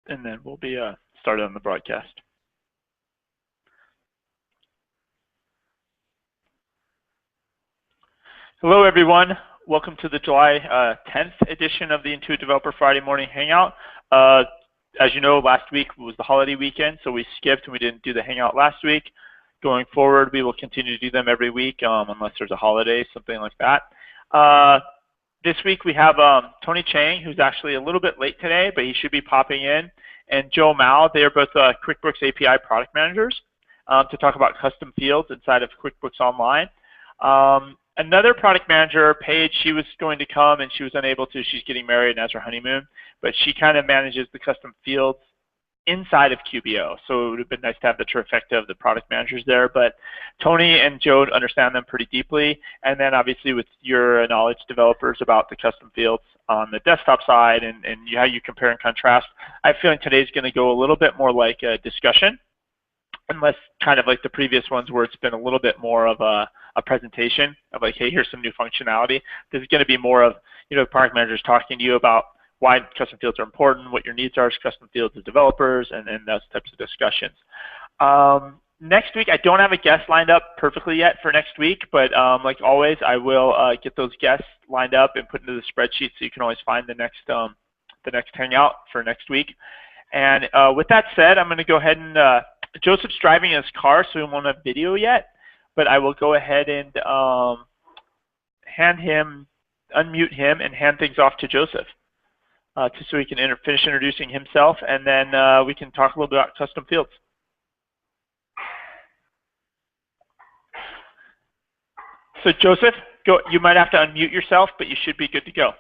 and then we'll be started on the broadcast. Hello, everyone. Welcome to the July 10th edition of the Intuit Developer Friday Morning Hangout. As you know, last week was the holiday weekend, so we skipped and we didn't do the Hangout last week. Going forward, we will continue to do them every week unless there's a holiday, something like that. This week we have Tony Chang, who's actually a little bit late today, but he should be popping in, and Joe Mao. They are both QuickBooks API product managers to talk about custom fields inside of QuickBooks Online. Another product manager, Paige, she was going to come and she was unable to. She's getting married and has her honeymoon, but she kind of manages the custom fields inside of QBO. So it would have been nice to have the trifecta of the product managers there, but Tony and Joe understand them pretty deeply. And then obviously with your knowledge developers about the custom fields on the desktop side and how you compare and contrast, I have a feeling today's going to go a little bit more like a discussion, unless kind of like the previous ones where it's been a little bit more of a presentation of like, hey, here's some new functionality. This is going to be more of, product managers talking to you about why custom fields are important, what your needs are as custom fields as developers, and those types of discussions. Next week, I don't have a guest lined up perfectly yet for next week, but like always, I will get those guests lined up and put into the spreadsheet so you can always find the next Hangout for next week. And with that said, I'm going to go ahead and Joseph's driving his car, so he won't have video yet, but I will go ahead and unmute him and hand things off to Joseph so he can finish introducing himself, and then we can talk a little bit about custom fields. So Joseph, go. You might have to unmute yourself, but you should be good to go.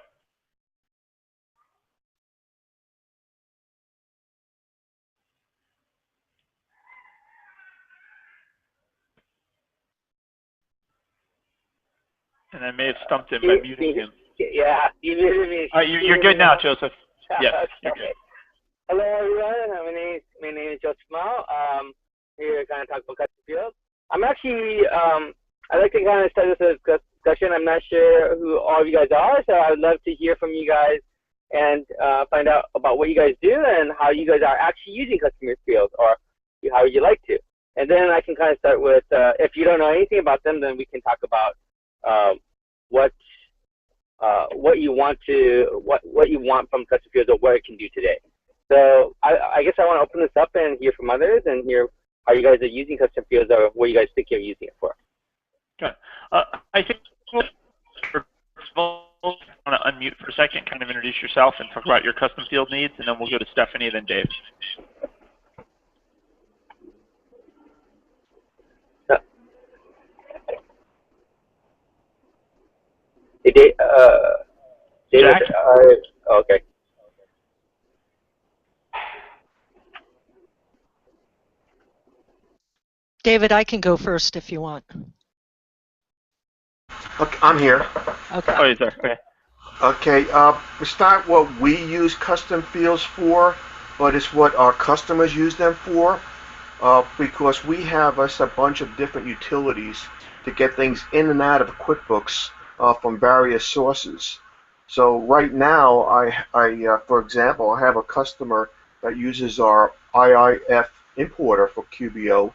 And I may have stumped him by muting him. Yeah, you muted me. You're good now, Joseph. Yes, okay. You're good. Hello, everyone. My name is Joseph Mao. Here to kind of talk about custom fields. I'm actually, I'd like to kind of start this discussion. I'm not sure who all of you guys are, so I would love to hear from you guys and find out about what you guys do and how you guys are actually using custom fields, or how you like to. And then I can kind of start with, if you don't know anything about them, then we can talk about what you want from custom fields or what it can do today. So I guess I want to open this up and hear from others and hear how you guys are using custom fields or what you guys think you're using it for. Okay. I think first of all, I want to unmute for a second, kind of introduce yourself and talk about your custom field needs, and then we'll go to Stephanie and then Dave. David, okay. David, I can go first if you want. Okay, I'm here. Okay. Oh, he's there. Okay. Okay. It's not what we use custom fields for, but it's what our customers use them for, because we have a bunch of different utilities to get things in and out of QuickBooks from various sources. So right now, for example, I have a customer that uses our IIF importer for QBO,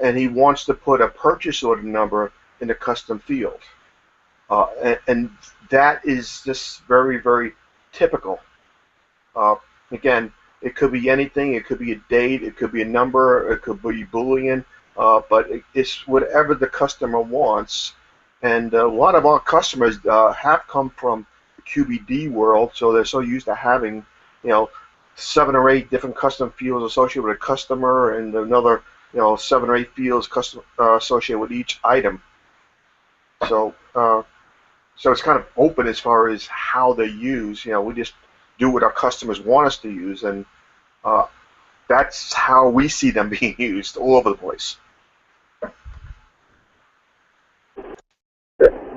and he wants to put a purchase order number in the custom field. And that is just very, very typical. Again, it could be anything. It could be a date. It could be a number. It could be Boolean. But it's whatever the customer wants. And a lot of our customers have come from the QBD world, so they're so used to having, 7 or 8 different custom fields associated with a customer, and another, 7 or 8 fields associated with each item. So, so it's kind of open as far as how they use. We just do what our customers want us to use, and that's how we see them being used all over the place.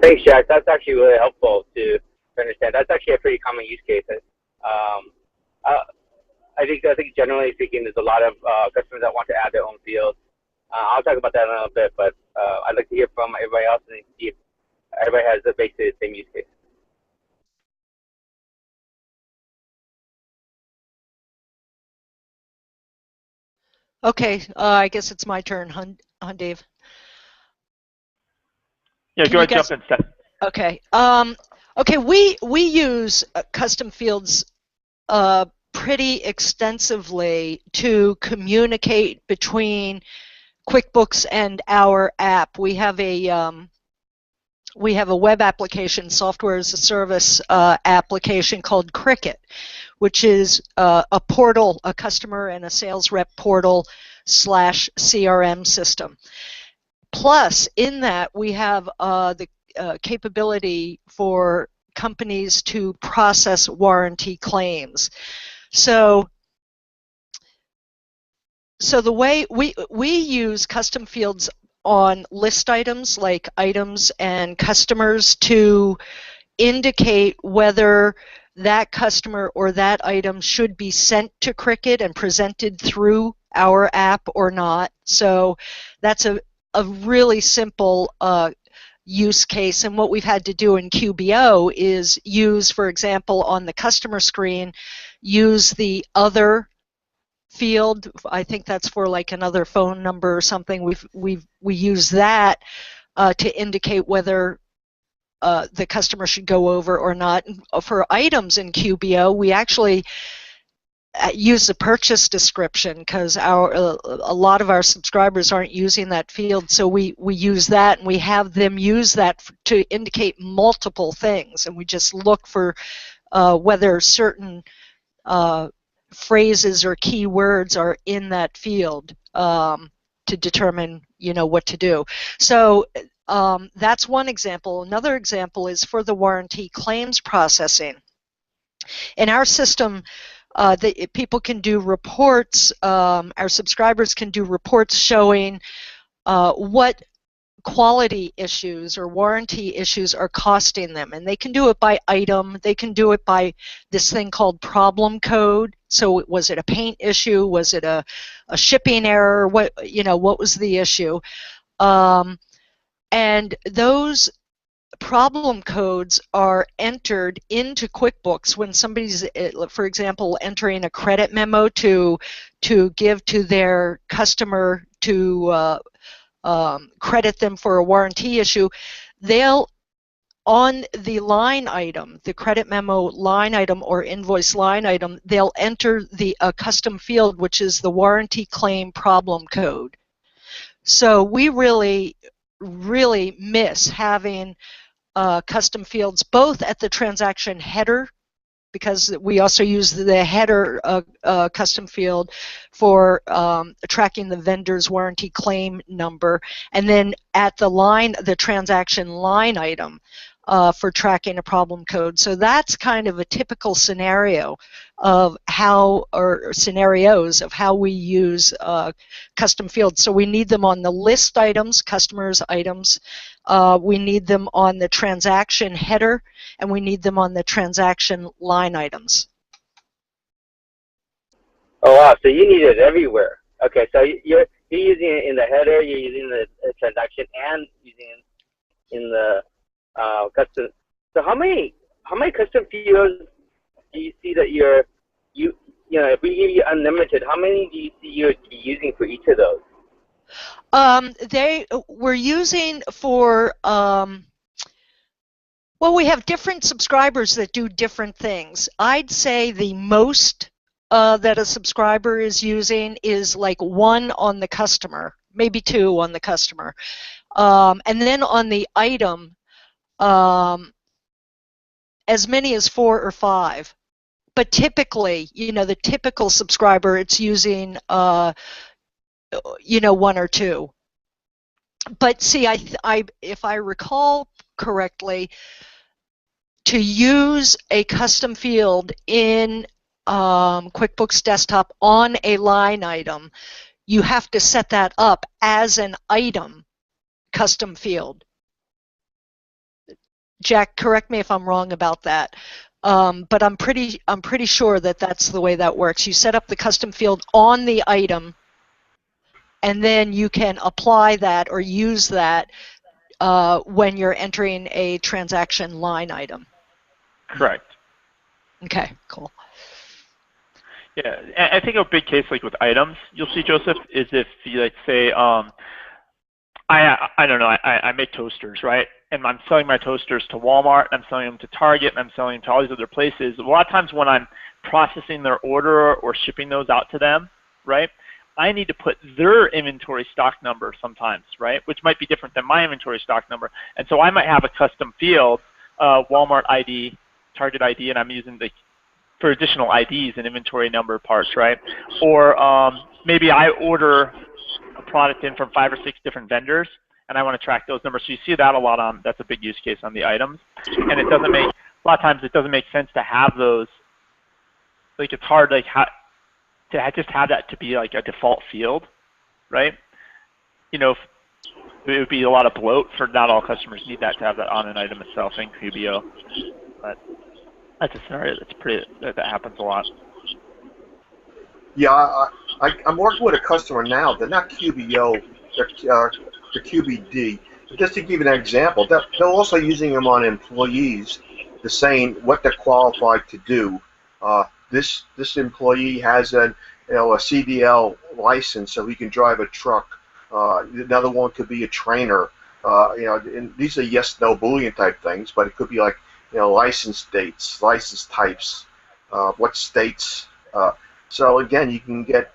Thanks, Jack. That's actually really helpful to understand. That's actually a pretty common use case. I think generally speaking, there's a lot of customers that want to add their own fields. I'll talk about that in a little bit, but I'd like to hear from everybody else and see if everybody has basically the same use case. Okay, I guess it's my turn, Dave. Yeah, Can go you ahead, guys? jump in, Seth. Okay. Okay, we use custom fields pretty extensively to communicate between QuickBooks and our app. We have a web application, software as a service application called Cricut, which is a portal, a customer and a sales rep portal / CRM system. Plus, in that, we have the capability for companies to process warranty claims. So the way we use custom fields on list items like items and customers to indicate whether that customer or that item should be sent to Cricut and presented through our app or not. So that's a really simple use case. And what we've had to do in QBO is use, for example, on the customer screen, use the other field. I think that's for like another phone number or something. We use that to indicate whether the customer should go over or not. For items in QBO, we actually use the purchase description because a lot of our subscribers aren't using that field, so we use that, and we have them use that to indicate multiple things, and we just look for whether certain phrases or keywords are in that field to determine, what to do. So that's one example. Another example is for the warranty claims processing. In our system, people can do reports, our subscribers can do reports showing what quality issues or warranty issues are costing them, and they can do it by item. They can do it by this thing called problem code. So was it a paint issue? Was it a shipping error? What was the issue? And those problem codes are entered into QuickBooks when somebody's, for example, entering a credit memo to give to their customer to credit them for a warranty issue. They'll, on the line item, the credit memo line item or invoice line item, they'll enter the custom field, which is the warranty claim problem code. So we really miss having custom fields both at the transaction header, because we also use the header custom field for tracking the vendor's warranty claim number, and then at the transaction line item for tracking a problem code. So that's kind of a typical scenario of scenarios of how we use custom fields. So we need them on the list items, customers items. We need them on the transaction header, and we need them on the transaction line items. Oh wow! So you need it everywhere. Okay, so you're using it in the header, you're using the transaction, and using it in the custom. So how many custom fields do you see that if we give you unlimited, how many do you see you're using for each of those? We're using for well, we have different subscribers that do different things. I'd say the most that a subscriber is using is like 1 on the customer, maybe 2 on the customer, and then on the item, as many as 4 or 5. But typically, the typical subscriber, it's using 1 or 2. But see, if I recall correctly, to use a custom field in QuickBooks Desktop on a line item, you have to set that up as an item custom field. Jack, correct me if I'm wrong about that. But I'm pretty sure that that's the way that works. You set up the custom field on the item, and then you can apply that or use that when you're entering a transaction line item. Correct. Okay, cool. Yeah, and I think a big case like with items you'll see, Joseph, is if you like say I don't know, I make toasters, right? And I'm selling my toasters to Walmart, I'm selling them to Target, and I'm selling them to all these other places. A lot of times when I'm processing their order or shipping those out to them, right, I need to put their inventory stock number sometimes, right, which might be different than my inventory stock number. And so I might have a custom field, Walmart ID, Target ID, and I'm using the for additional IDs and inventory number parts, right? Or maybe I order a product in from 5 or 6 different vendors, and I want to track those numbers. So you see that a lot on, that's a big use case on the items. And it doesn't make, a lot of times it doesn't make sense to have those, like it's hard like to just have that to be like a default field, right? You know, it would be a lot of bloat for not all customers need that to have that on an item itself in QBO. But that's a scenario that happens a lot. Yeah, I'm working with a customer now. They're not QBO, they're QBD. But just to give you an example, they're also using them on employees, to saying what they're qualified to do. This employee has a CDL license, so he can drive a truck. Another one could be a trainer. And these are yes/no Boolean type things, but it could be like license dates, license types, what states. So again, you can get,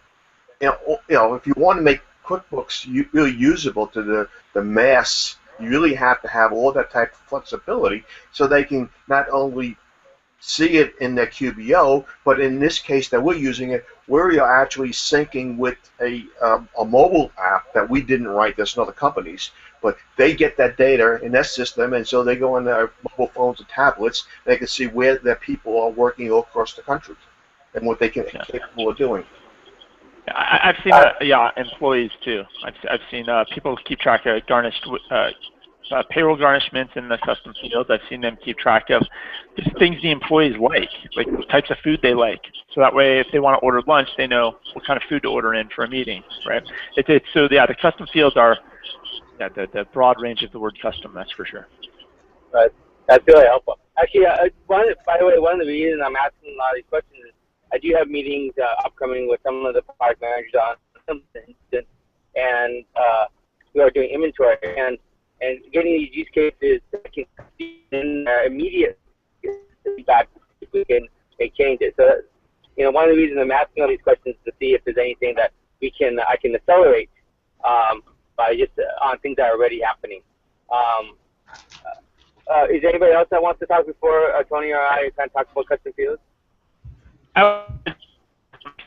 if you want to make QuickBooks really usable to the mass, you really have to have all that type of flexibility so they can not only see it in their QBO, but in this case that we're using it, where you're actually syncing with a mobile app that we didn't write. There's other companies, but they get that data in their system, and so they go on their mobile phones and tablets. They can see where their people are working all across the country and what they can capable of doing. I've seen employees too. I've seen people keep track of garnished payroll garnishments in the custom fields. I've seen them keep track of just things the employees like types of food they like. So that way, if they want to order lunch, they know what kind of food to order in for a meeting, right? So yeah, the custom fields are the broad range of the word custom. That's for sure. Right. That's really helpful. Actually, by the way, one of the reasons I'm asking a lot of these questions is I do have meetings upcoming with some of the product managers on some instance, and who are doing inventory, and getting these use cases that can see in immediate feedback if we can make changes. So, one of the reasons I'm asking all these questions is to see if there's anything that I can accelerate by just on things that are already happening. Is there anybody else that wants to talk before Tony or I kind of talk about custom fields? Now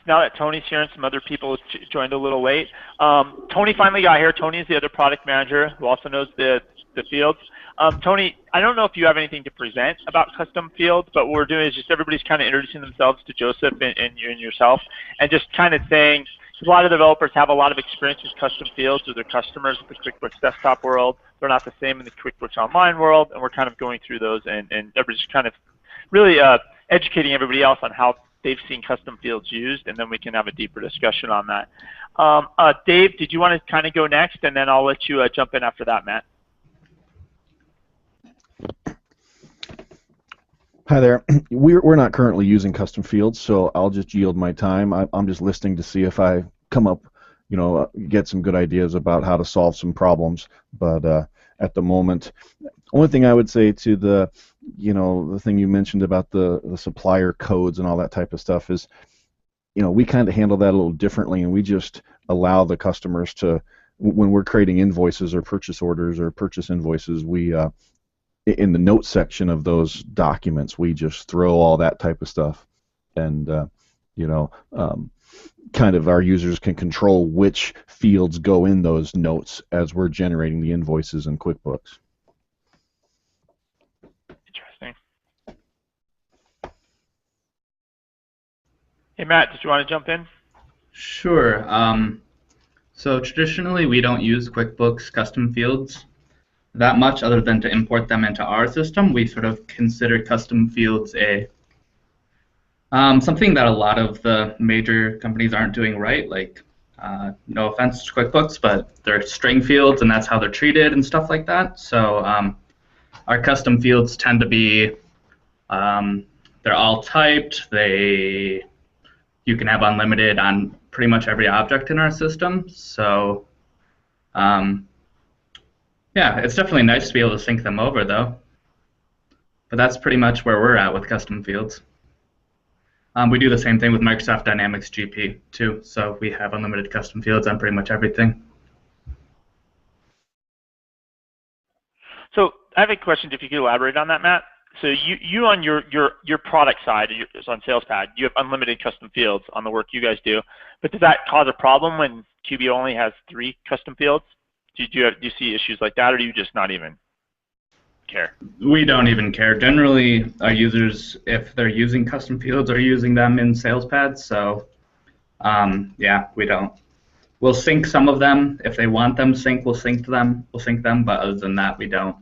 that Tony's here and some other people joined a little late, Tony finally got here. Tony is the other product manager who also knows the fields. Tony, I don't know if you have anything to present about custom fields, but what we're doing is just everybody's kind of introducing themselves to Joseph and yourself, and just kind of saying, a lot of developers have a lot of experience with custom fields with their customers in the QuickBooks desktop world. They're not the same in the QuickBooks Online world, and we're kind of going through those and everybody's kind of really educating everybody else on how they've seen custom fields used, and then we can have a deeper discussion on that. Dave, did you want to kind of go next, and then I'll let you jump in after that, Matt. Hi there. We're not currently using custom fields, so I'll just yield my time. I'm just listening to see if I come up, get some good ideas about how to solve some problems. But at the moment, only thing I would say to the thing you mentioned about the supplier codes and all that type of stuff is, we kind of handle that a little differently, and we just allow the customers to, when we're creating invoices or purchase orders or purchase invoices, we in the notes section of those documents, we just throw all that type of stuff, and kind of our users can control which fields go in those notes as we're generating the invoices in QuickBooks. Interesting. Hey, Matt, did you want to jump in? Sure. So traditionally, we don't use QuickBooks custom fields that much other than to import them into our system. We sort of consider custom fields something that a lot of the major companies aren't doing right. Like, no offense to QuickBooks, but they're string fields, and that's how they're treated and stuff like that. So our custom fields tend to be, they're all typed. They you can have unlimited on pretty much every object in our system. So yeah, it's definitely nice to be able to sync them over, though. But that's pretty much where we're at with custom fields. We do the same thing with Microsoft Dynamics GP, too. So we have unlimited custom fields on pretty much everything. So I have a question, if you could elaborate on that, Matt. So you on your product side, on SalesPad, you have unlimited custom fields on the work you guys do. But does that cause a problem when QBO only has 3 custom fields? Do you see issues like that, or do you just not even care? We don't even care. Generally, our users, if they're using custom fields, are using them in SalesPad. So yeah, we don't. We'll sync some of them. If they want them synced, we'll sync them. But other than that, we don't.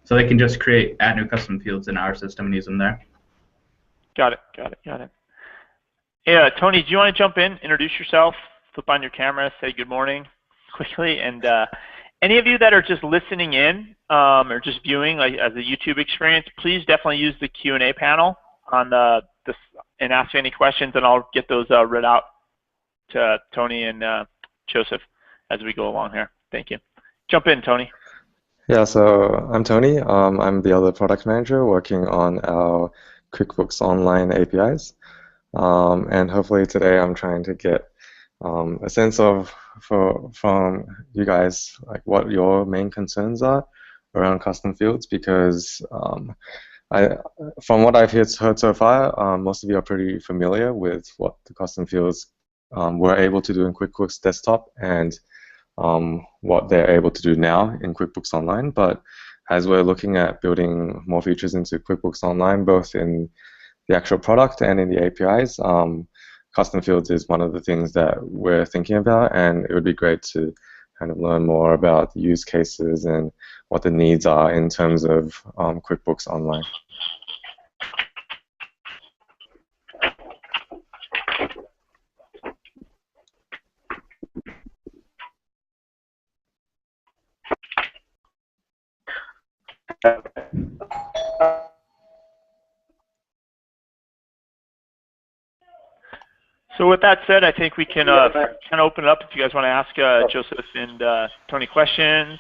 So they can just add new custom fields in our system and use them there. Got it. Yeah, Tony, do you want to jump in, introduce yourself, flip on your camera, say good morning quickly, and any of you that are just listening in or just viewing, like as a YouTube experience, please definitely use the Q&A panel on this and ask any questions, and I'll get those read out to Tony and Joseph as we go along here. Thank you. Jump in, Tony. Yeah, so I'm Tony. I'm the other product manager working on our QuickBooks Online APIs. And hopefully today I'm trying to get a sense of from you guys, like what your main concerns are around custom fields, because from what I've heard so far, most of you are pretty familiar with what the custom fields were able to do in QuickBooks Desktop and what they're able to do now in QuickBooks Online. But as we're looking at building more features into QuickBooks Online, both in the actual product and in the APIs, custom fields is one of the things that we're thinking about, and it would be great to kind of learn more about the use cases and what the needs are in terms of QuickBooks Online. So with that said, I think we can kind of open it up if you guys want to ask Joseph and Tony questions,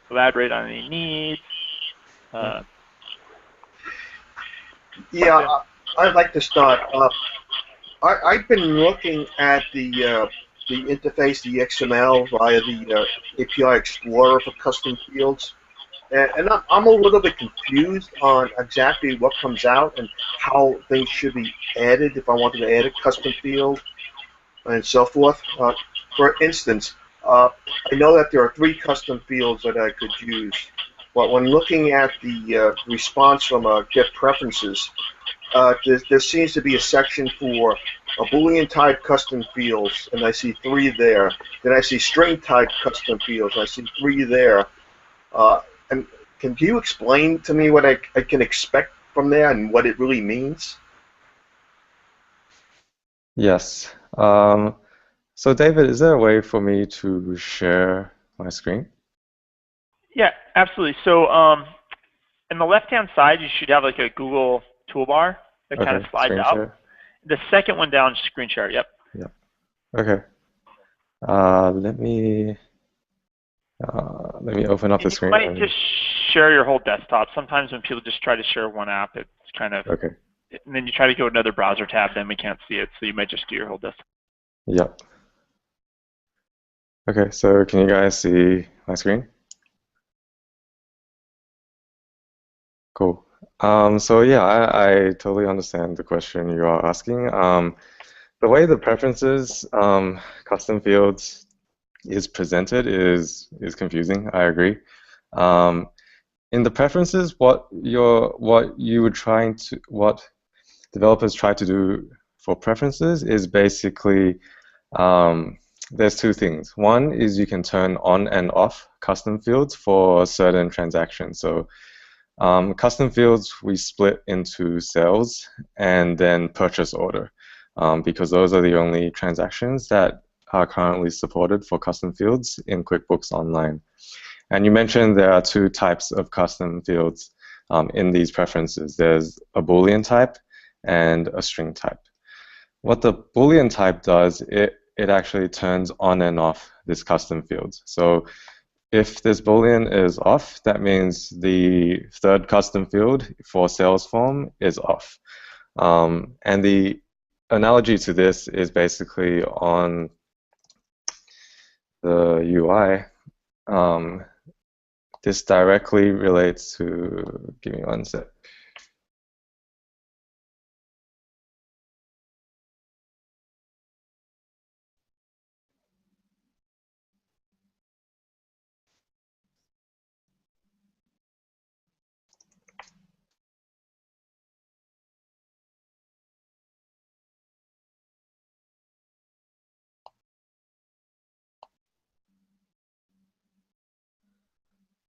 elaborate on any needs. Yeah, I'd like to start. I've been looking at the interface, the XML via the API Explorer for custom fields. And I'm a little bit confused on exactly what comes out and how things should be added if I wanted to add a custom field and so forth. For instance, I know that there are 3 custom fields that I could use, but when looking at the response from Get Preferences, there seems to be a section for a Boolean type custom fields, and I see 3 there. Then I see string type custom fields, and I see 3 there. And can you explain to me what I can expect from there and what it really means? Yes. So David, is there a way for me to share my screen? Yeah, absolutely. So in the left-hand side, you should have like a Google toolbar that kind of slides out. Share. The second one down is screen share. Yep. Yep. Okay. Let me open up the screen. You might just share your whole desktop. Sometimes when people just try to share one app, it's kind of okay. And then you try to go to another browser tab, then we can't see it. So you might just do your whole desktop. Yep. Okay, so can you guys see my screen? Cool. So yeah, I totally understand the question you are asking. The way the preferences custom fields is presented is confusing. I agree. In the preferences, what developers try to do for preferences is basically there's 2 things. One is you can turn on and off custom fields for certain transactions. So custom fields we split into sales and then purchase order because those are the only transactions that are currently supported for custom fields in QuickBooks Online. And you mentioned there are 2 types of custom fields in these preferences. There's a Boolean type and a string type. what the Boolean type does, it actually turns on and off this custom fields. So if this Boolean is off, that means the third custom field for sales form is off. And the analogy to this is basically on the UI. This directly relates to, give me one sec.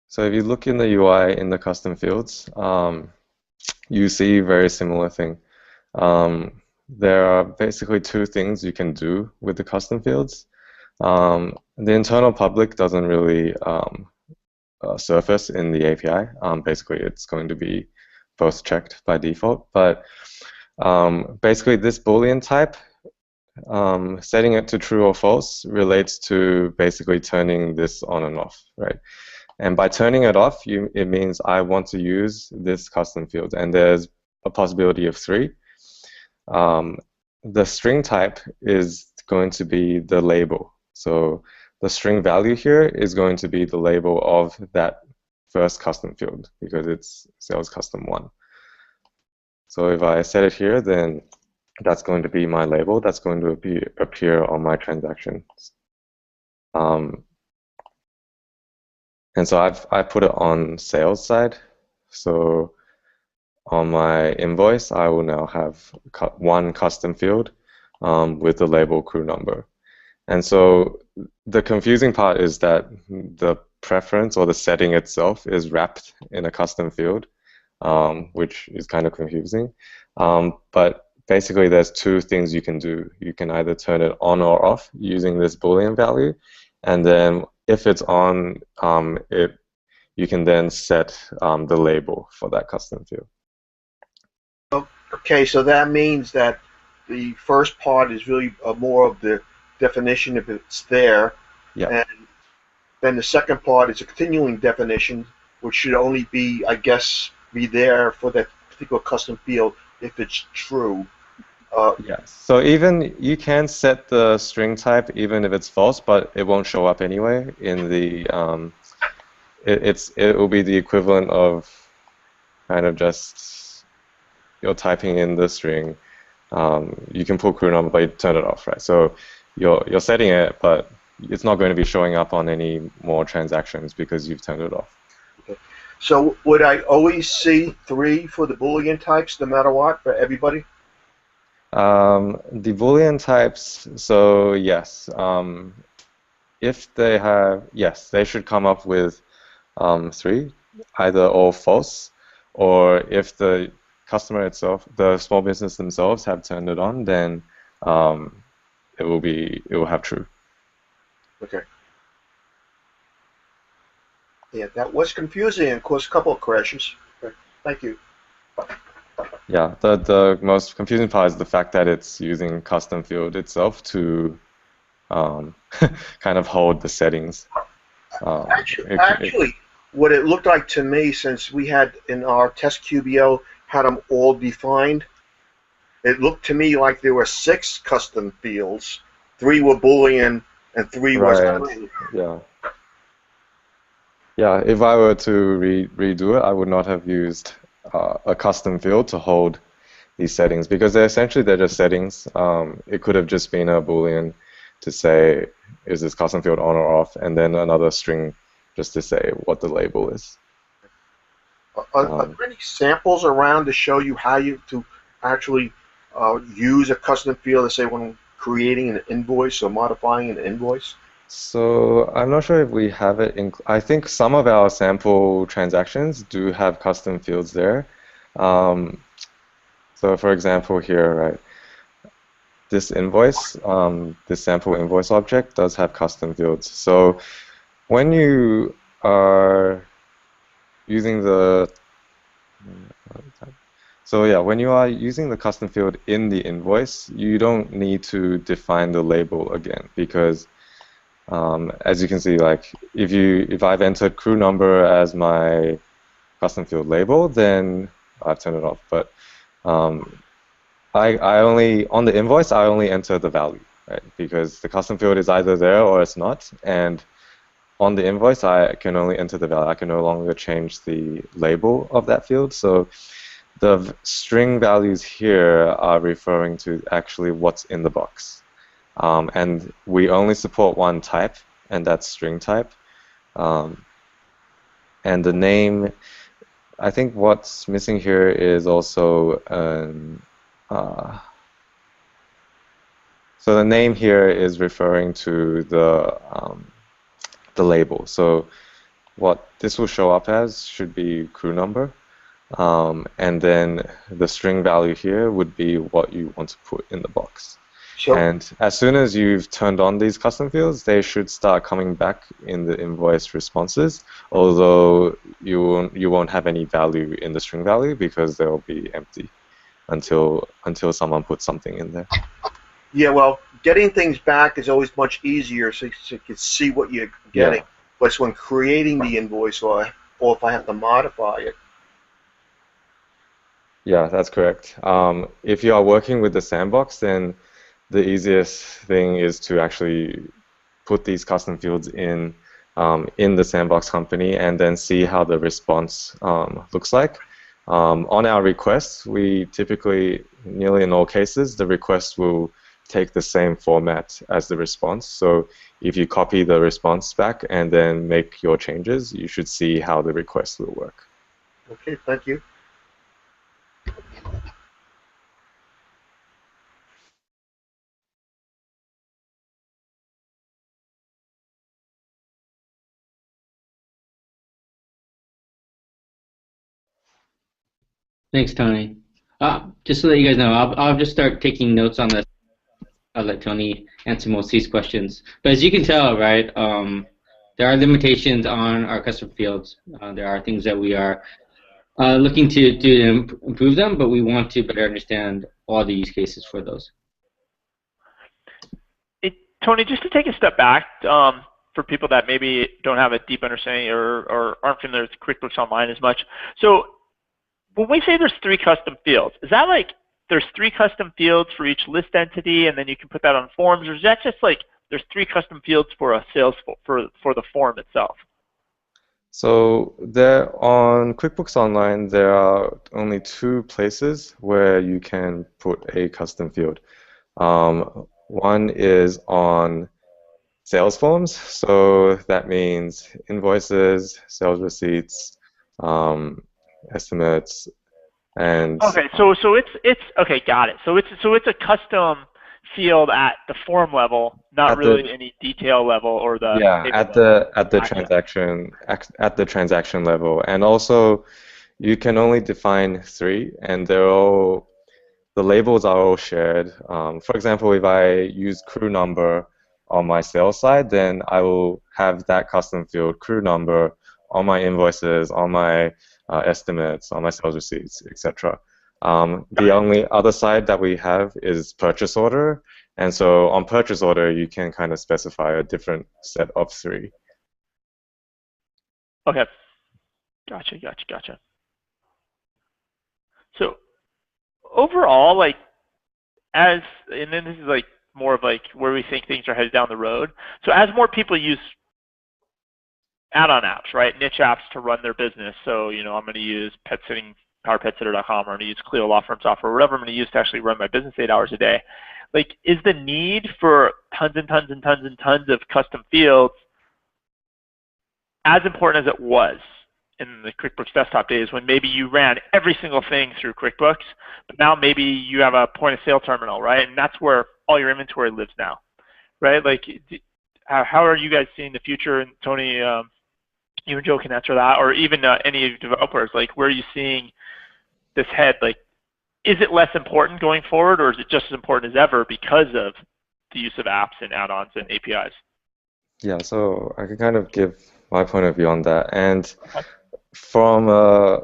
So if you look in the UI in the custom fields, you see a very similar thing. There are basically two things you can do with the custom fields. The internal public doesn't really surface in the API. Basically, it's going to be both checked by default. But basically, this Boolean type, setting it to true or false relates to basically turning this on and off, right? And by turning it off, it means I want to use this custom field, and there's a possibility of 3. The string type is going to be the label. So the string value here is going to be the label of that first custom field because it's sales custom 1. So if I set it here, then that's going to be my label. That's going to appear on my transactions. And so I put it on sales side. So on my invoice, I will now have one custom field with the label crew number. And so the confusing part is that the preference or the setting itself is wrapped in a custom field, which is kind of confusing. But basically, there's two things you can do. You can either turn it on or off using this Boolean value, and then if it's on, you can then set the label for that custom field. Okay, so that means that the first part is really more of the definition if it's there, yeah. And then the second part is a continuing definition, which should only be, I guess, be there for that particular custom field if it's true. Yes. So even you can set the string type even if it's false, but it won't show up anyway in the. It will be the equivalent of kind of just you're typing in the string. You can put crew number, but you turn it off, right? So you're setting it, but it's not going to be showing up on any more transactions because you've turned it off. Okay. So would I always see 3 for the Boolean types no matter what for everybody? The Boolean types, so yes, if they have, yes, they should come up with 3, either all false, or if the customer itself, the small business themselves have turned it on, then it will have true. Okay. Yeah, that was confusing and caused a couple of crashes. Okay. Thank you. Yeah, the most confusing part is the fact that it's using custom field itself to kind of hold the settings. Actually, what it looked like to me, since we had in our test QBO had them all defined, it looked to me like there were 6 custom fields. 3 were Boolean and 3 was true. Yeah. Yeah, if I were to redo it, I would not have used a custom field to hold these settings because they're just settings. It could have just been a Boolean to say, is this custom field on or off, and then another string just to say what the label is. Are there any samples around to show you how you to actually use a custom field, let's say when creating an invoice or modifying an invoice? So I'm not sure if we have it in. I think some of our sample transactions do have custom fields there. So for example here, right, this invoice, this sample invoice object does have custom fields. So when you are using the, So yeah, when you are using the custom field in the invoice, you don't need to define the label again because as you can see, like if I've entered crew number as my custom field label, then I've turned it off. But I only on the invoice I only enter the value, right? Because the custom field is either there or it's not, and on the invoice I can only enter the value. I can no longer change the label of that field. So the string values here are referring to actually what's in the box. And we only support one type, and that's string type. And the name, I think what's missing here is also so the name here is referring to the label. So what this will show up as should be crew number. And then the string value here would be what you want to put in the box. Sure. And as soon as you've turned on these custom fields, they should start coming back in the invoice responses, although you won't have any value in the string value because they'll be empty until someone puts something in there. Yeah, well, getting things back is always much easier so you can see what you're getting. Yeah. But it's when creating the invoice or if I have to modify it. Yeah, that's correct. If you are working with the sandbox, then the easiest thing is to actually put these custom fields in the sandbox company and then see how the response looks like. On our requests, we typically, nearly in all cases, the request will take the same format as the response. So if you copy the response back and then make your changes, you should see how the request will work. Okay, thank you. Thanks, Tony. Just so that you guys know, I'll just start taking notes on this. I'll let Tony answer most of these questions. But as you can tell, right, there are limitations on our custom fields. There are things that we are looking to do to improve them, but we want to better understand all the use cases for those. Tony, just to take a step back, for people that maybe don't have a deep understanding or aren't familiar with QuickBooks Online as much. So when we say there's 3 custom fields, is that like there's 3 custom fields for each list entity and then you can put that on forms, or is that just like there's 3 custom fields for a sales for the form itself? So there on QuickBooks Online, there are only 2 places where you can put a custom field. One is on sales forms, so that means invoices, sales receipts, estimates, and okay. So it's okay. Got it. So it's a custom field at the form level, not really any detail level or the at the transaction level, and also you can only define 3, and the labels are all shared. For example, if I use crew number on my sales side, then I will have that custom field crew number on my invoices, on my estimates, on my sales receipts, etc. The only other side that we have is purchase order, and so on purchase order you can kind of specify a different set of 3. Okay. Gotcha. So overall, like, and then this is like more of like where we think things are headed down the road. So as more people use add-on apps, right, niche apps to run their business. So, I'm going to use PowerPetSitter.com, or I'm going to use Clio Law Firm software, whatever I'm going to use to actually run my business 8 hours a day. Like, is the need for tons and tons and tons and tons of custom fields as important as it was in the QuickBooks desktop days when maybe you ran every single thing through QuickBooks, but now maybe you have a point of sale terminal, right? And that's where all your inventory lives now, right? Like, how are you guys seeing the future? And Tony, you and Joe can answer that, or even any developers. Like, where are you seeing this head? Like, is it less important going forward, or is it just as important as ever because of the use of apps and add-ons and APIs? Yeah, so I can kind of give my point of view on that. And from a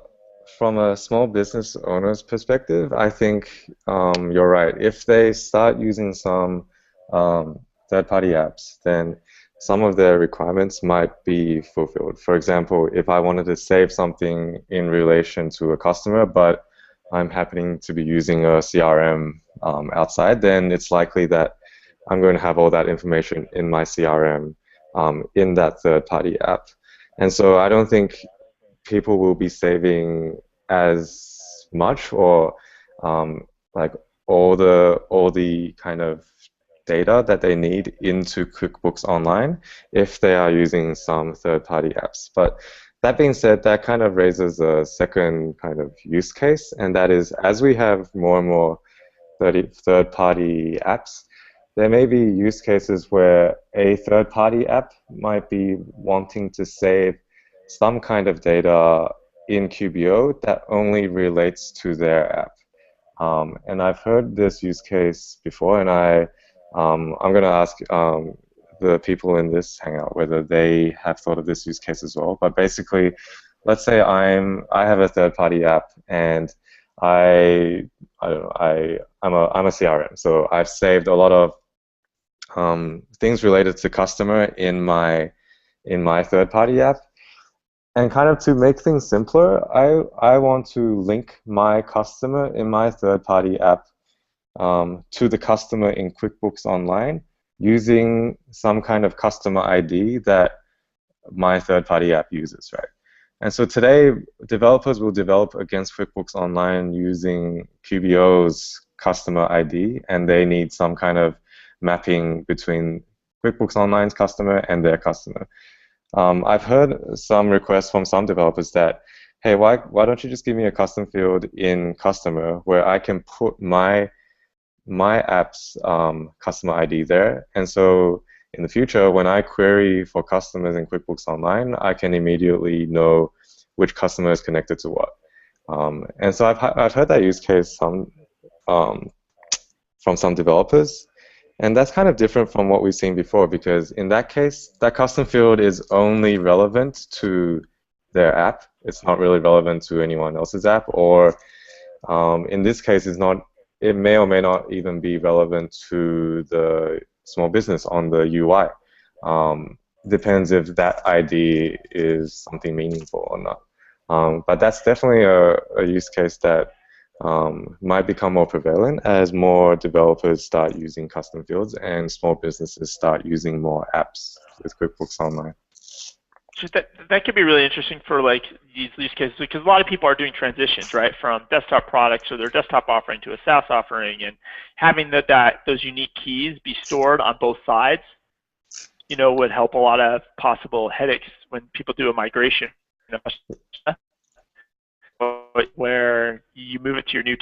from a small business owner's perspective, I think you're right. If they start using some third-party apps, then some of their requirements might be fulfilled. For example, if I wanted to save something in relation to a customer, but I'm happening to be using a CRM outside, then it's likely that I'm going to have all that information in my CRM in that third-party app. And so I don't think people will be saving as much or like all the kind of data that they need into QuickBooks Online if they are using some third-party apps. But that being said, that kind of raises a second kind of use case, and that is as we have more and more third-party apps, there may be use cases where a third-party app might be wanting to save some kind of data in QBO that only relates to their app. And I've heard this use case before, and I'm going to ask the people in this Hangout whether they have thought of this use case as well. But basically, let's say I have a third-party app, and I'm a CRM, so I've saved a lot of things related to customer in my third-party app. And kind of to make things simpler, I want to link my customer in my third-party app to the customer in QuickBooks Online using some kind of customer ID that my third-party app uses, right? And so today, developers will develop against QuickBooks Online using QBO's customer ID, and they need some kind of mapping between QuickBooks Online's customer and their customer. I've heard some requests from some developers that, hey, why don't you just give me a custom field in customer where I can put my app's customer ID there, and so in the future when I query for customers in QuickBooks Online, I can immediately know which customer is connected to what. And so I've heard that use case from some developers. And that's kind of different from what we've seen before, because in that case, that custom field is only relevant to their app. It's not really relevant to anyone else's app, or in this case, it may or may not even be relevant to the small business on the UI. Depends if that ID is something meaningful or not. But that's definitely a use case that might become more prevalent as more developers start using custom fields and small businesses start using more apps with QuickBooks Online. That could be really interesting for like these use cases, because a lot of people are doing transitions, right, from desktop products or their desktop offering to a SaaS offering, and having those unique keys be stored on both sides, would help a lot of possible headaches when people do a migration. Where you move it to your new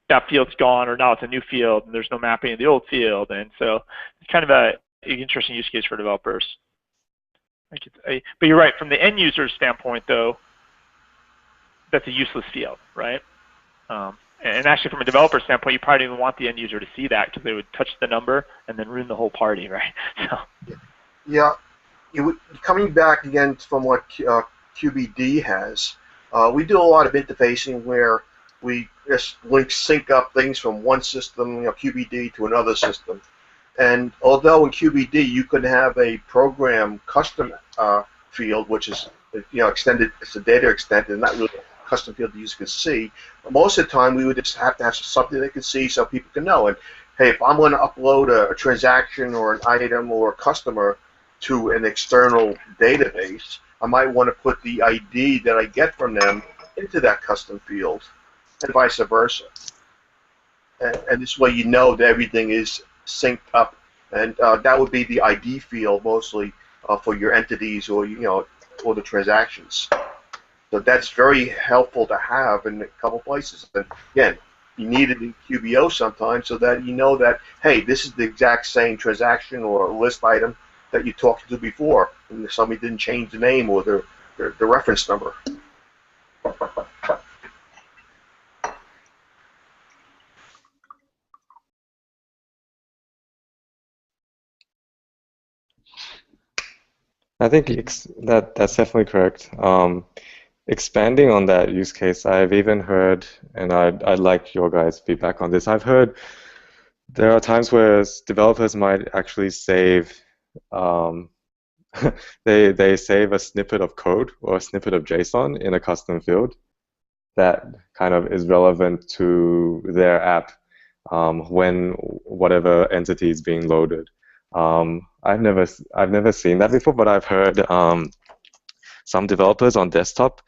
that field's gone, or now it's a new field and there's no mapping in the old field, and so it's kind of an interesting use case for developers. But you're right, from the end user standpoint though, that's a useless field, right? And actually from a developer standpoint, you probably don't even want the end user to see that, because they would touch the number and then ruin the whole party, right? So. Yeah, coming back again from what QBD has, we do a lot of interfacing where we just sync up things from one system, QBD, to another system. And although in QBD you can have a program custom field, which is extended, it's a data extent, and not really a custom field the user can see. But most of the time we would just have to have something they can see so people can know. And hey, if I'm going to upload a transaction or an item or a customer to an external database, I might want to put the ID that I get from them into that custom field, and vice versa. And this way that everything is synced up, and that would be the ID field mostly for your entities or or the transactions. So that's very helpful to have in a couple places. And again, you need it in QBO sometimes so that you know that, hey, this is the exact same transaction or list item that you talked to before, and somebody didn't change the name or the reference number. I think that's definitely correct. expanding on that use case, I've even heard, and I'd like your guys' feedback on this. I've heard there are times where developers might actually save, they save a snippet of code or a snippet of JSON in a custom field that kind of is relevant to their app when whatever entity is being loaded. I've never seen that before, but I've heard some developers on desktop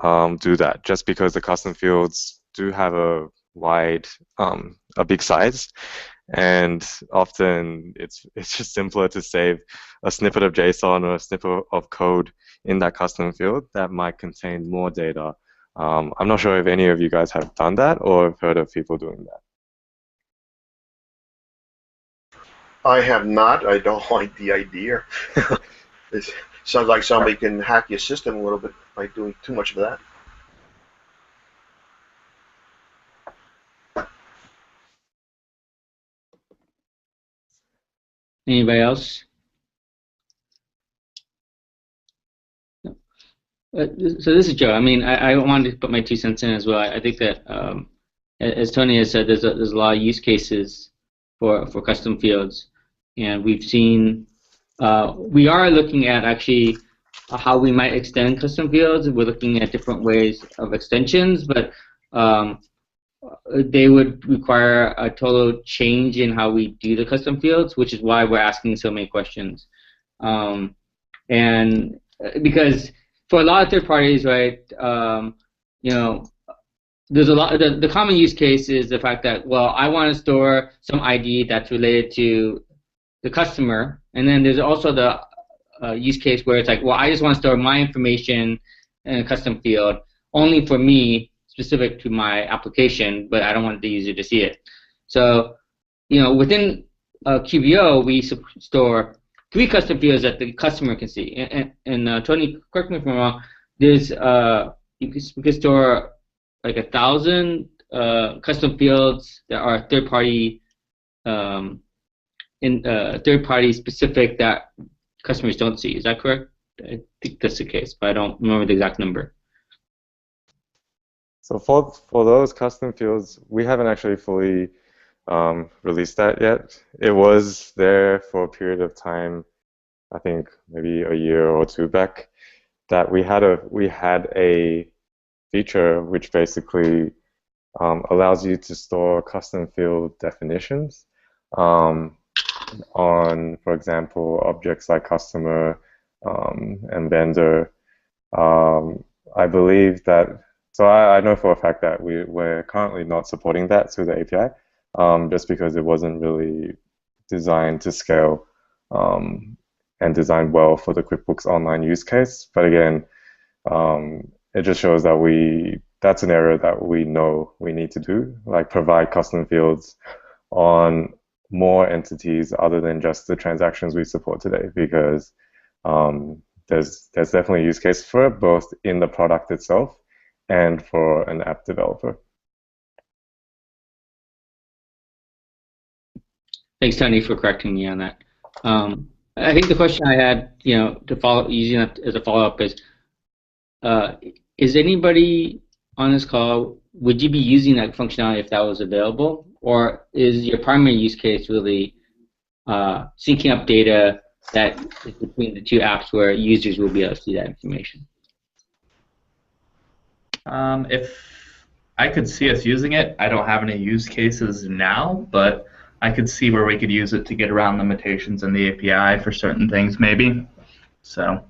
do that just because the custom fields do have a big size, and often it's just simpler to save a snippet of JSON or a snippet of code in that custom field that might contain more data. I'm not sure if any of you guys have done that or have heard of people doing that. I have not. I don't like the idea. It sounds like somebody can hack your system a little bit by doing too much of that. Anybody else? So this is Joe. I mean, I wanted to put my 2 cents in as well. I think that, as Tony has said, there's a lot of use cases for custom fields, and we've seen we are looking at actually how we might extend custom fields. We're looking at different ways of extensions, but they would require a total change in how we do the custom fields, which is why we're asking so many questions. And because for a lot of third parties, right, you know, there's a lot. The common use case is the fact that, well, I want to store some ID that's related to the customer, and then there's also the use case where it's like, well, I just want to store my information in a custom field only for me, specific to my application, but I don't want the user to see it. So, you know, within QBO, we store 3 custom fields that the customer can see. And Tony, correct me if I'm wrong. There's we can store like 1,000 custom fields that are third-party third-party specific that customers don't see. Is that correct? I think that's the case, but I don't remember the exact number. So for those custom fields, we haven't actually fully released that yet. It was there for a period of time, I think maybe a year or 2 back, that we had a feature which basically allows you to store custom field definitions on, for example, objects like customer and vendor. I believe that. So I know for a fact that we're currently not supporting that through the API, just because it wasn't really designed to scale and designed well for the QuickBooks Online use case. But again, it just shows that that's an area that we know we need to do, like provide custom fields on more entities other than just the transactions we support today, because there's definitely a use case for it, both in the product itself and for an app developer. Thanks, Tony, for correcting me on that. I think the question I had, you know, to follow, using that as a follow-up is anybody on this call, would you be using that functionality if that was available, or is your primary use case really syncing up data that is between the 2 apps where users will be able to see that information? If I could see us using it, I don't have any use cases now, but I could see where we could use it to get around limitations in the API for certain things, maybe. So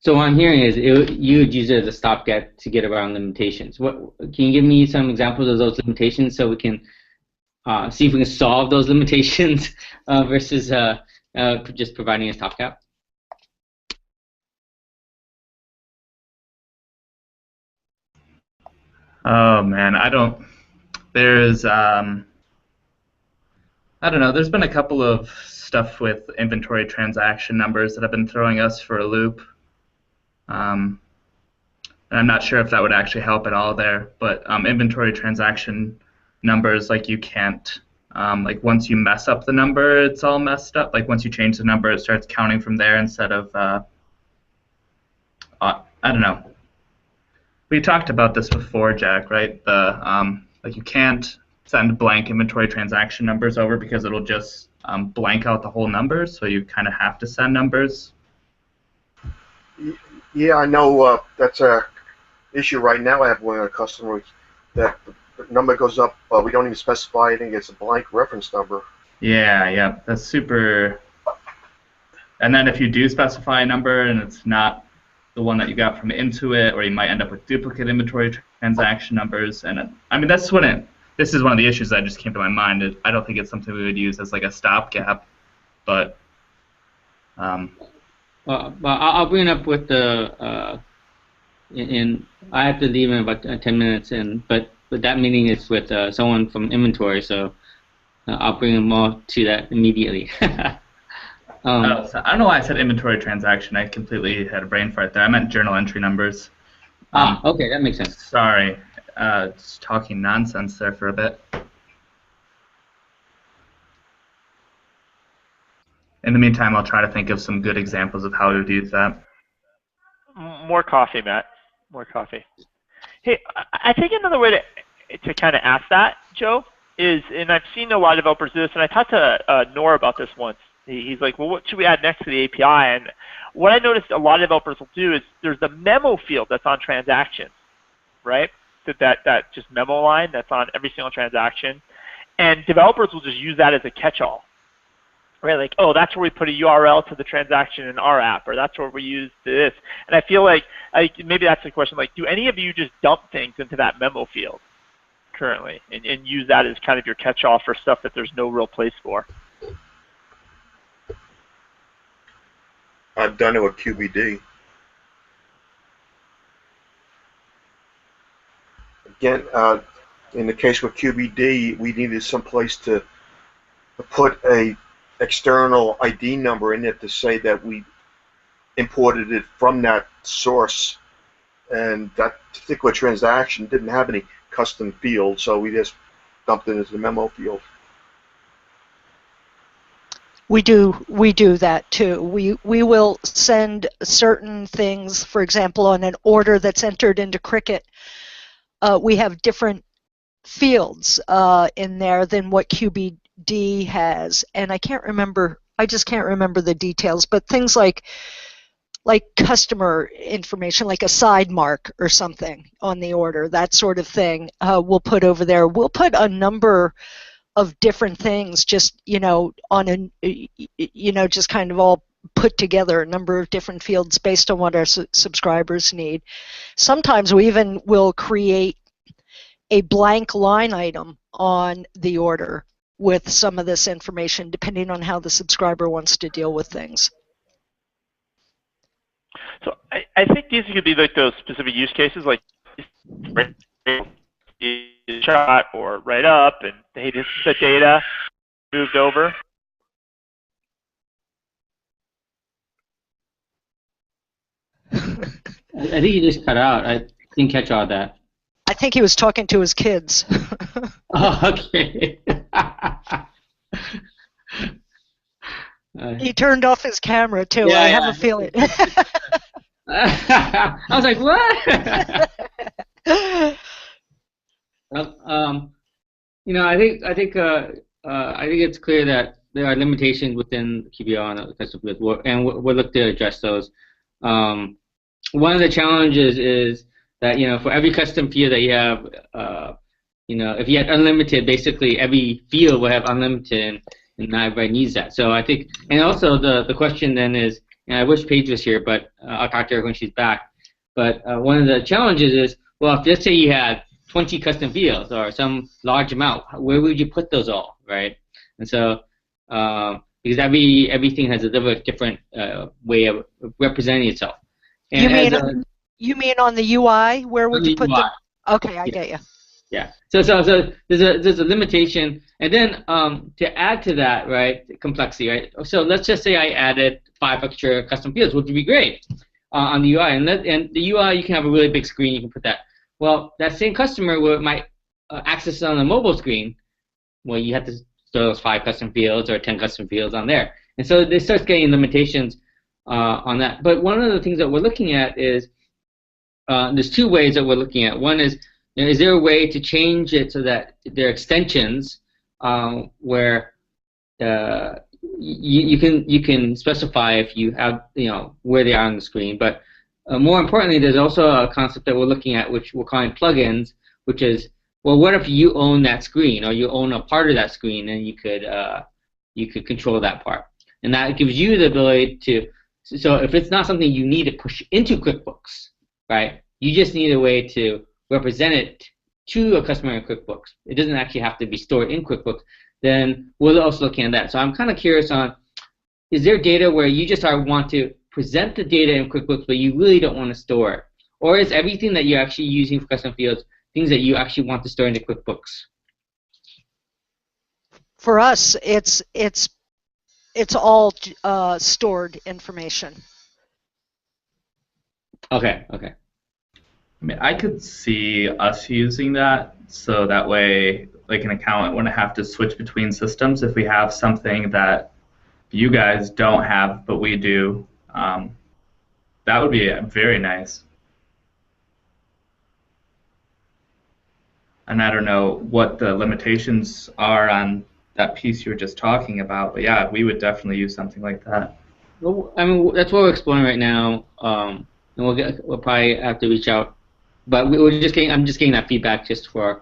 what I'm hearing is you would use it as a stopgap to get around limitations. Can you give me some examples of those limitations so we can see if we can solve those limitations versus just providing a stopgap? Oh man, I don't know, there's been a couple of stuff with inventory transaction numbers that have been throwing us for a loop. And I'm not sure if that would actually help at all there, but inventory transaction numbers, like you can't, like once you mess up the number, it's all messed up. Like once you change the number, it starts counting from there instead of I don't know. We talked about this before, Jack, right? Like you can't send blank inventory transaction numbers over because it'll just blank out the whole number, so you kind of have to send numbers. Yeah, I know that's a issue right now. I have one of the customers that the number goes up, we don't even specify it, and it's a blank reference number. Yeah, that's super. And then if you do specify a number and it's not the one that you got from Intuit, or you might end up with duplicate inventory transaction numbers. And I mean, this is one of the issues that just came to my mind. I don't think it's something we would use as like a stopgap, but. Well, I'll bring it up with the. I have to leave in about 10 minutes, but that meeting is with someone from inventory, so I'll bring them all to that immediately. So I don't know why I said inventory transaction. I completely had a brain fart there. I meant journal entry numbers. Okay, that makes sense. Sorry, just talking nonsense there for a bit. In the meantime, I'll try to think of some good examples of how to use that. More coffee, Matt. More coffee. Hey, I think another way to kind of ask that, Joe, is, and I've seen a lot of developers do this, and I talked to Nor about this once. He's like, well, what should we add next to the API? And what I noticed a lot of developers will do is there's the memo field that's on transactions, right? That just memo line that's on every single transaction. And developers will just use that as a catch-all, right? Like, oh, that's where we put a URL to the transaction in our app, or that's where we use this. And I feel like maybe that's the question, like, do any of you just dump things into that memo field currently and use that as kind of your catch-all for stuff that there's no real place for? I've done it with QBD. Again, in the case with QBD, we needed some place to put a external ID number in it to say that we imported it from that source, and that particular transaction didn't have any custom field, so we just dumped it into the memo field. We do that too. We will send certain things, for example, on an order that's entered into Cricut. We have different fields in there than what QBD has, and I just can't remember the details, but things like customer information, like a side mark or something on the order, that sort of thing, we'll put over there. We'll put a number of different things, just on just kind of all put together, a number of different fields based on what our subscribers need. Sometimes we even will create a blank line item on the order with some of this information, depending on how the subscriber wants to deal with things. So I think these could be like those specific use cases, like shot or write up, and hey, this is the data moved over. I think you just cut out. I didn't catch all that. I think he was talking to his kids. Oh, okay. He turned off his camera too. Yeah, I have a feeling. I was like, what? Well, I think it's clear that there are limitations within QBO and custom fields, and we'll look to address those. One of the challenges is that for every custom field that you have, if you had unlimited, basically every field will have unlimited, and not everybody needs that. So I think, and also the question then is, and I wish Paige was here, but I'll talk to her when she's back. But one of the challenges is, well, if let's say you had 20 custom fields or some large amount, where would you put those all, right? And so, because everything has a different way of representing itself. And you mean on the UI? Where would you put them? Okay, I get you. Yeah. So there's a limitation, and then to add to that, right, complexity, right? So let's just say I added 5 extra custom fields, which would be great on the UI, and the UI you can have a really big screen, you can put that. Well, that same customer might access it on a mobile screen. Well, you have to throw those 5 custom fields or 10 custom fields on there, and so they start getting limitations on that. But one of the things that we're looking at is there's two ways that we're looking at. One is there a way to change it so that there are extensions where you can specify if you have where they are on the screen, but more importantly, there's also a concept that we're looking at, which we're calling plugins, which is, well, what if you own that screen, or you own a part of that screen, and you could control that part, and that gives you the ability to. So if it's not something you need to push into QuickBooks, right? You just need a way to represent it to a customer in QuickBooks. It doesn't actually have to be stored in QuickBooks. Then we're also looking at that. So I'm kind of curious on, is there data where you just want to present the data in QuickBooks, but you really don't want to store it? Or is everything that you're actually using for custom fields things that you actually want to store into QuickBooks? For us, it's all stored information. Okay. Okay. I mean, I could see us using that, so that way, like an accountant wouldn't have to switch between systems if we have something that you guys don't have but we do. That would be very nice. And I don't know what the limitations are on that piece you were just talking about, but yeah, we would definitely use something like that. Well, I mean, that's what we're exploring right now, and we'll probably have to reach out. But I'm just getting that feedback just for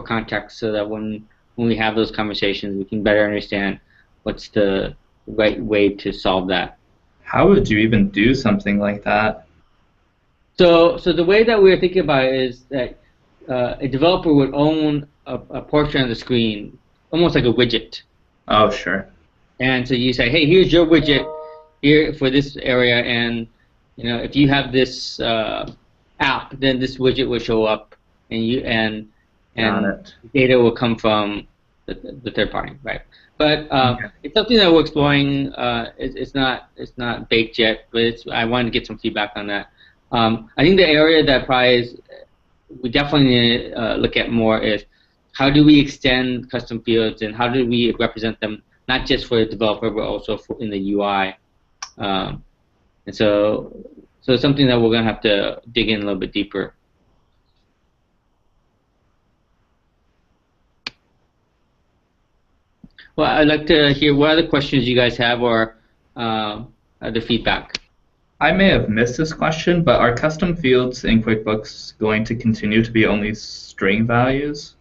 context, so that when we have those conversations, we can better understand what's the right way to solve that. How would you even do something like that? So the way that we're thinking about it is that a developer would own a portion of the screen, almost like a widget. Oh, sure. And so you say, hey, here's your widget here for this area, and if you have this app, then this widget will show up, and data will come from the third party, right? But it's something that we're exploring. It's not baked yet, but I wanted to get some feedback on that. I think the area that probably we definitely need to look at more is how do we extend custom fields, and how do we represent them not just for the developer but also in the UI. And so it's something that we're going to have to dig in a little bit deeper. Well, I'd like to hear what other questions you guys have, or other feedback. I may have missed this question, but are custom fields in QuickBooks going to continue to be only string values?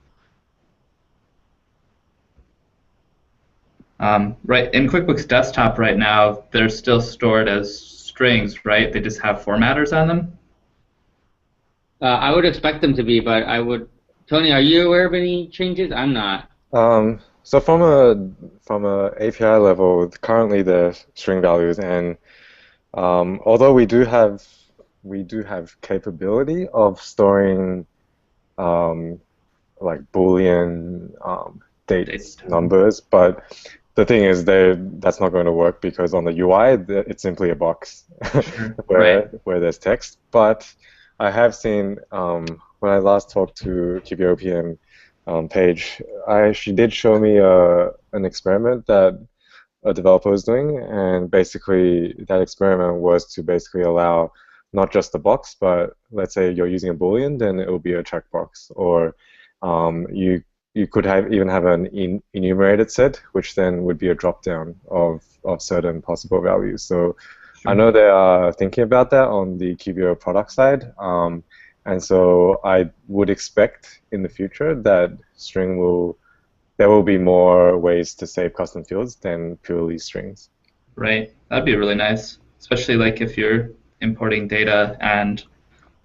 Right, in QuickBooks Desktop right now, they're still stored as strings, right? They just have formatters on them? I would expect them to be, but Tony, are you aware of any changes? I'm not. So from a API level, currently they're string values, and although we do have capability of storing like Boolean dates, numbers, but the thing is that's not going to work, because on the UI it's simply a box where there's text. But I have seen when I last talked to QBO PM Paige, she did show me an experiment that a developer was doing, and basically that experiment was to basically allow not just the box, but let's say you're using a Boolean, then it will be a checkbox, or you could even have an enumerated set, which then would be a drop-down of certain possible values. So I know they are thinking about that on the QBO product side, and so I would expect in the future that there will be more ways to save custom fields than purely strings. Right, that'd be really nice, especially like if you're importing data and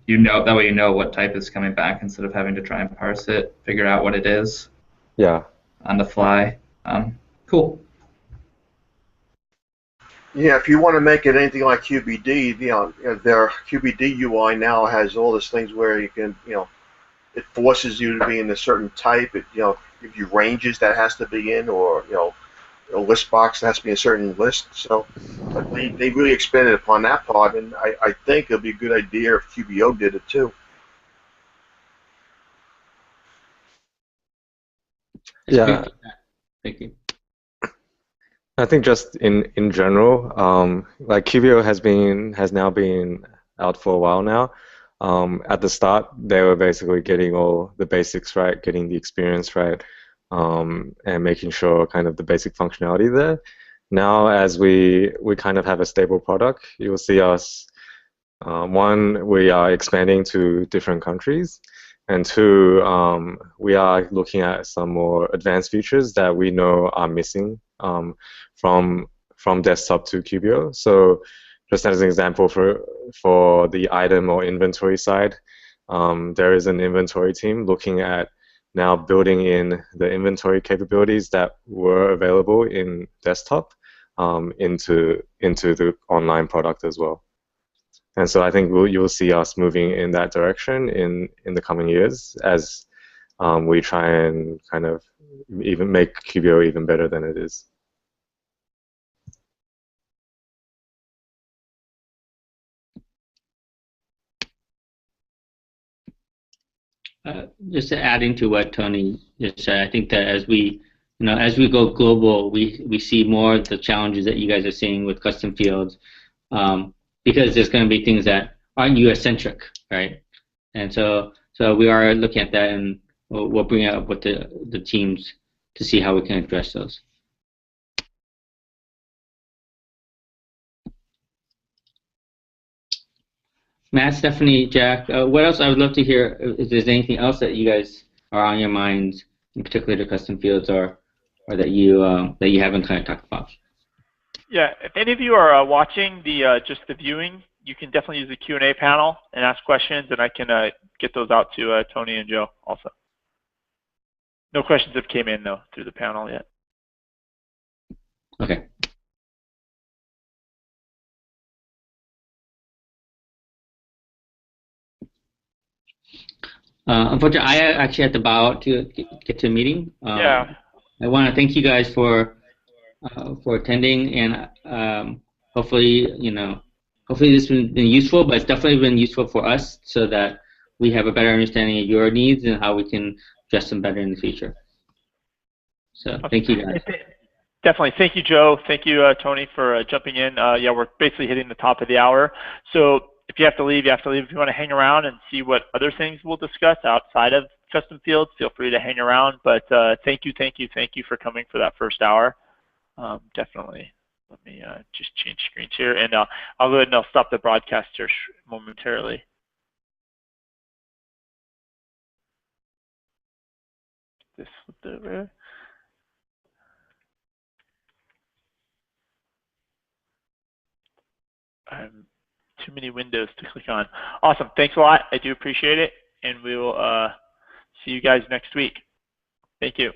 that way you know what type is coming back instead of having to try and parse it, figure out what it is. Yeah. On the fly. Cool. Yeah, if you want to make it anything like QBD, their QBD UI now has all these things where you can, it forces you to be in a certain type. It, gives you ranges that has to be in, or a list box that has to be in a certain list. So they really expanded upon that part, and I think it'll be a good idea if QBO did it too. Yeah. Thank you. I think just in general, like QBO has now been out for a while now. At the start, they were basically getting all the basics right, getting the experience right, and making sure kind of the basic functionality there. Now, as we kind of have a stable product, you will see us, one, we are expanding to different countries, and two, we are looking at some more advanced features that we know are missing from desktop to QBO. So just as an example, for the item or inventory side, there is an inventory team looking at now building in the inventory capabilities that were available in desktop into the online product as well. And so I think you will see us moving in that direction in the coming years as we try and kind of even make QBO even better than it is. Just adding to what Tony just said, I think that as we go global, we see more of the challenges that you guys are seeing with custom fields, because there's going to be things that aren't US centric, right? And so we are looking at that, and we'll bring it up with the teams to see how we can address those. Matt, Stephanie, Jack, what else? I would love to hear if there's anything else that you guys are on your minds, in particular to custom fields, or that you haven't kind of talked about. Yeah, if any of you are watching just the viewing, you can definitely use the Q&A panel and ask questions, and I can get those out to Tony and Joe also. No questions have came in though through the panel yet. Okay. Unfortunately, I actually had to bow out to get to a meeting. Yeah. I want to thank you guys for attending, and hopefully this has been useful, but it's definitely been useful for us so that we have a better understanding of your needs and how we can address them better in the future. So thank you guys. Definitely. Thank you, Joe. Thank you, Tony, for jumping in. Yeah, we're basically hitting the top of the hour. So if you have to leave, you have to leave. If you want to hang around and see what other things we'll discuss outside of custom fields, feel free to hang around. But thank you for coming for that first hour. Definitely. Let me just change screens here, and I'll go ahead and I'll stop the broadcast here momentarily. This flipped over. Too many windows to click on. Awesome. Thanks a lot. I do appreciate it, and we will see you guys next week. Thank you.